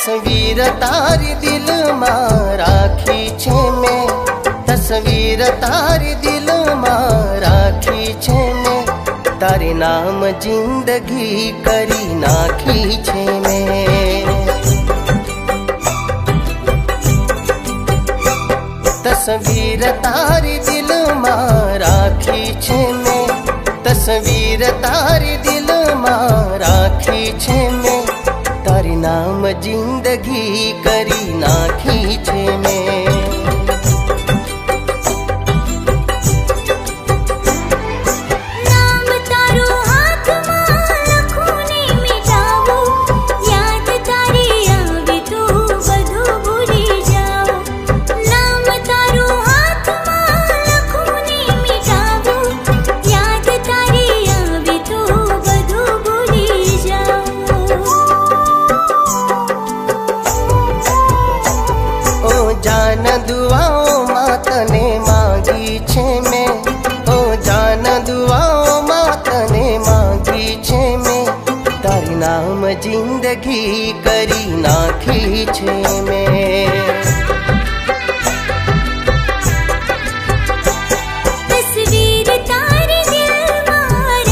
तस्वीर तारी दिल में राखी छे मैं, तस्वीर तारी दिल में राखी छे मैं, तारे नाम जिंदगी करी नाखी छे मैं। तस्वीर तारी दिल में राखी छे मैं, तस्वीर तारी दिल में राखी छे मैं, तारी नाम जिंदगी करी नाखी छे मैं। जान दुआओं मां तने मांगी छे मैं, ओ जान दुआओं मां तने मांगी छे मैं, तारी नाम जिंदगी करी नाखी छे मैं।